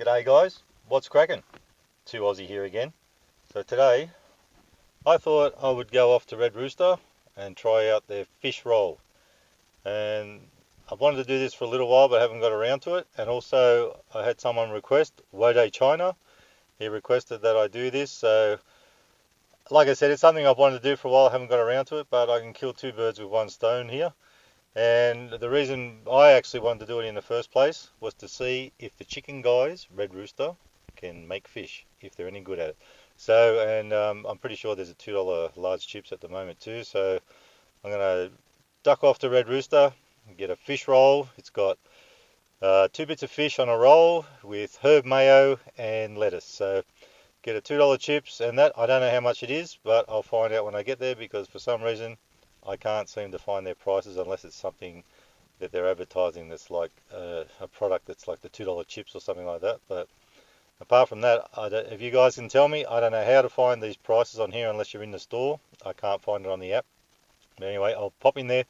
G'day guys, what's cracking? 2Aussie here again. So today I thought I would go off to Red Rooster and try out their fish roll. And I've wanted to do this for a little while but haven't got around to it. And also I had someone request, Wode China, he requested that I do this. So like I said, it's something I've wanted to do for a while, I haven't got around to it, but I can kill two birds with one stone here. And the reason I actually wanted to do it in the first place was to see if the chicken guys, Red Rooster, can make fish, if they're any good at it. So, and I'm pretty sure there's a $2 large chips at the moment too. So I'm going to duck off to Red Rooster and get a fish roll. It's got 2 bits of fish on a roll with herb mayo and lettuce. So get a $2 chips, and that, I don't know how much it is, but I'll find out when I get there, because for some reason I can't seem to find their prices unless it's something that they're advertising that's like a product that's like the $2 chips or something like that. But apart from that, if you guys can tell me, I don't know how to find these prices on here unless you're in the store. I can't find it on the app. But anyway, I'll pop in there,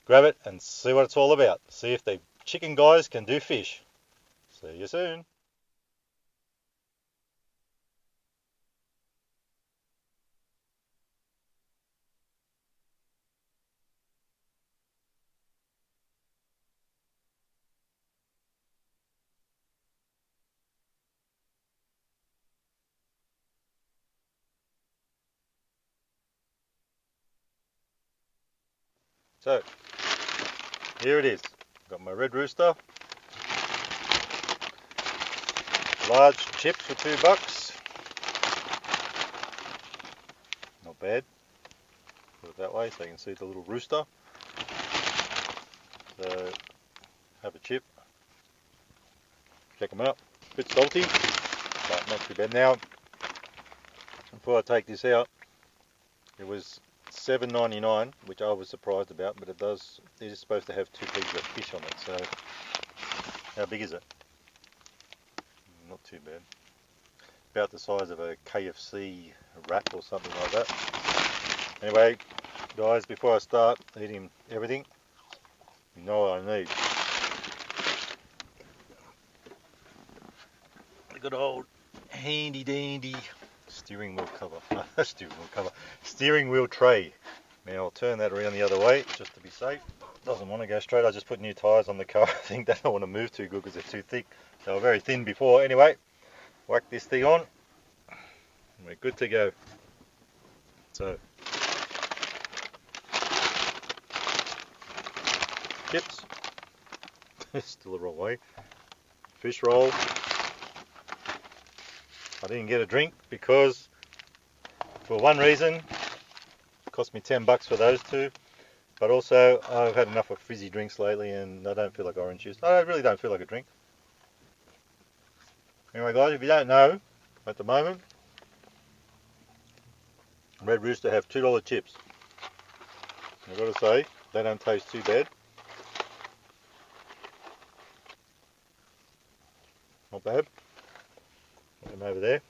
grab it, and see what it's all about. See if the chicken guys can do fish. See you soon. So, here it is. Got my Red Rooster. Large chips for $2. Not bad. Put it that way so you can see the little rooster. So, have a chip. Check them out. Bit salty, but not too bad. Now, before I take this out, it was $7.99, which I was surprised about, but it is supposed to have 2 pieces of fish on it. So, how big is it? Not too bad. About the size of a KFC wrap or something like that. Anyway, guys, before I start eating everything, you know what I need. A good old handy dandy steering wheel cover. Steering wheel tray. Now I'll turn that around the other way just to be safe. Doesn't want to go straight. I just put new tyres on the car. I think they don't want to move too good because they're too thick. They were very thin before. Anyway, whack this thing on. We're good to go. So, chips. Still the wrong way. Fish roll. I didn't get a drink because, for one reason, it cost me $10 for those two. But also, I've had enough of fizzy drinks lately and I don't feel like orange juice. I really don't feel like a drink. Anyway guys, if you don't know, at the moment, Red Rooster have $2 chips. I've got to say, they don't taste too bad. Not bad. Put them over there.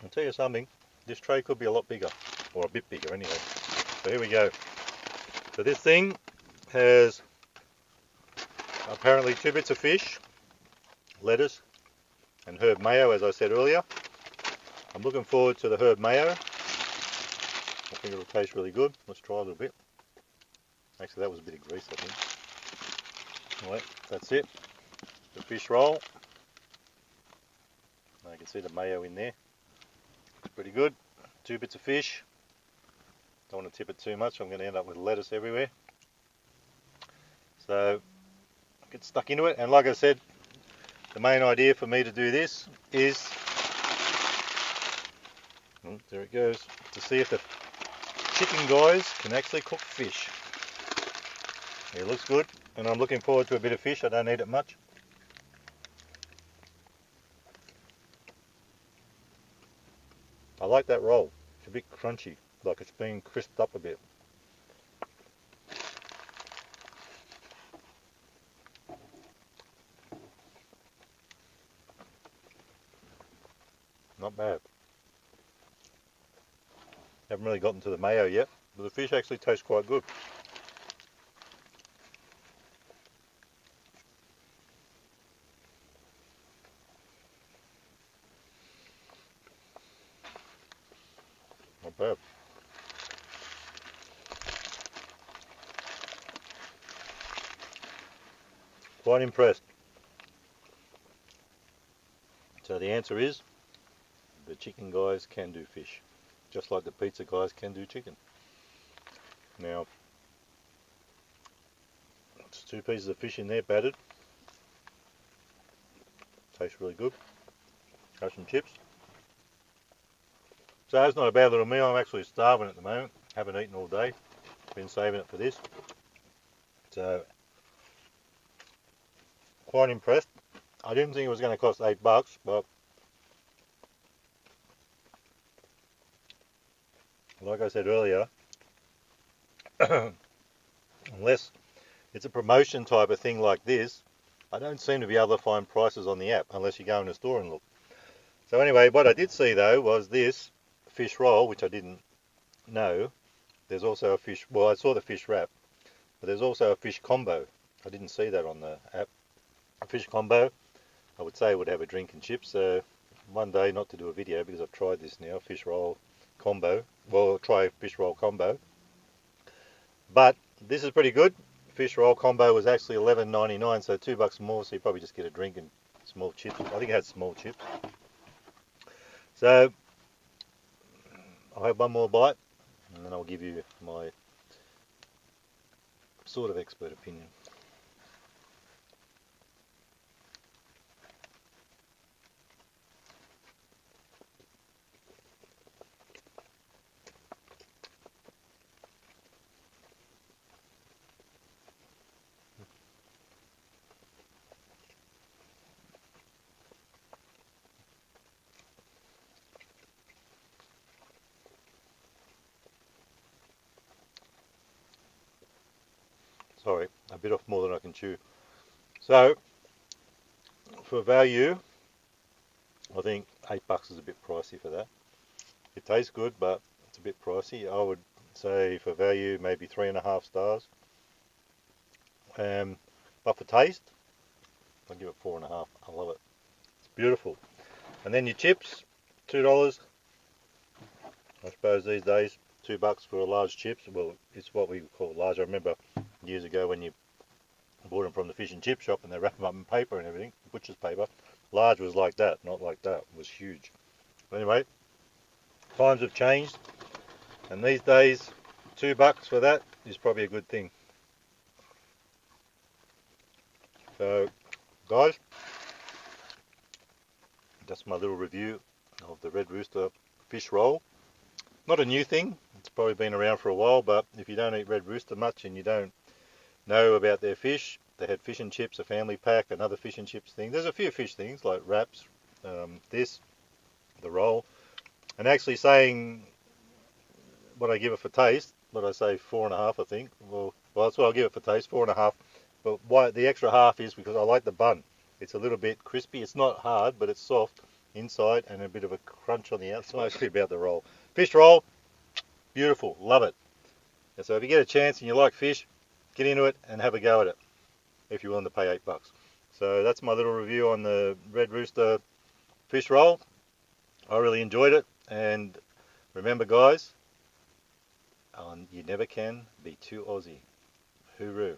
I'll tell you something, this tray could be a lot bigger, or a bit bigger anyway. So here we go. So this thing has apparently 2 bits of fish, lettuce, and herb mayo, as I said earlier. I'm looking forward to the herb mayo. I think it'll taste really good. Let's try a little bit. Actually, that was a bit of grease, I think. Alright, that's it. The fish roll. Now you can see the mayo in there. Pretty good. 2 bits of fish. Don't want to tip it too much. I'm going to end up with lettuce everywhere. So, get stuck into it. And like I said, the main idea for me to do this is, there it goes, to see if the chicken guys can actually cook fish. It looks good, and I'm looking forward to a bit of fish. I don't eat it much. I like that roll. It's a bit crunchy, like it's been crisped up a bit. Not bad. Haven't really gotten to the mayo yet, but the fish actually tastes quite good. Not bad. Quite impressed. So the answer is, the chicken guys can do fish, just like the pizza guys can do chicken. Now, it's 2 pieces of fish in there, battered. Tastes really good. Got some chips. So it's not a bad little meal. I'm actually starving at the moment. Haven't eaten all day. Been saving it for this. So, quite impressed. I didn't think it was going to cost $8, but like I said earlier, unless it's a promotion type of thing like this, I don't seem to be able to find prices on the app unless you go in the store and look. So anyway, what I did see though was this fish roll, which I didn't know. There's also a fish, well, I saw the fish wrap, but there's also a fish combo. I didn't see that on the app. A fish combo, I would say, would have a drink and chips. So one day, not to do a video because I've tried this now, fish roll combo. Well, I'll try fish roll combo. But this is pretty good. Fish roll combo was actually $11.99, so $2 more. So you probably just get a drink and small chips. I think it had small chips. So I'll have one more bite, and then I'll give you my sort of expert opinion. Sorry, I bit off more than I can chew. So, for value, I think $8 is a bit pricey for that. It tastes good, but it's a bit pricey. I would say for value, maybe 3.5 stars. But for taste, I'll give it 4.5. I love it. It's beautiful. And then your chips, $2. I suppose these days, $2 for a large chips. Well, it's what we call large. I remember years ago when you bought them from the fish and chip shop and they wrap them up in paper and everything, butcher's paper. Large was like that, not like that. It was huge. But anyway, times have changed, and these days, $2 for that is probably a good thing. So, guys, that's my little review of the Red Rooster fish roll. Not a new thing. It's probably been around for a while, but if you don't eat Red Rooster much and you don't know about their fish, they had fish and chips, a family pack, another fish and chips thing. There's a few fish things like wraps, the roll, and actually saying what I give it for taste. What I say, 4.5, I think. Well, that's what I'll give it for taste, 4.5. But why the extra half is because I like the bun. It's a little bit crispy. It's not hard, but it's soft inside and a bit of a crunch on the outside. It's mostly about the roll. Fish roll, beautiful, love it. And so if you get a chance and you like fish, get into it and have a go at it if you're willing to pay $8. So that's my little review on the Red Rooster fish roll. I really enjoyed it, and remember guys, you never can be too Aussie. Hooroo.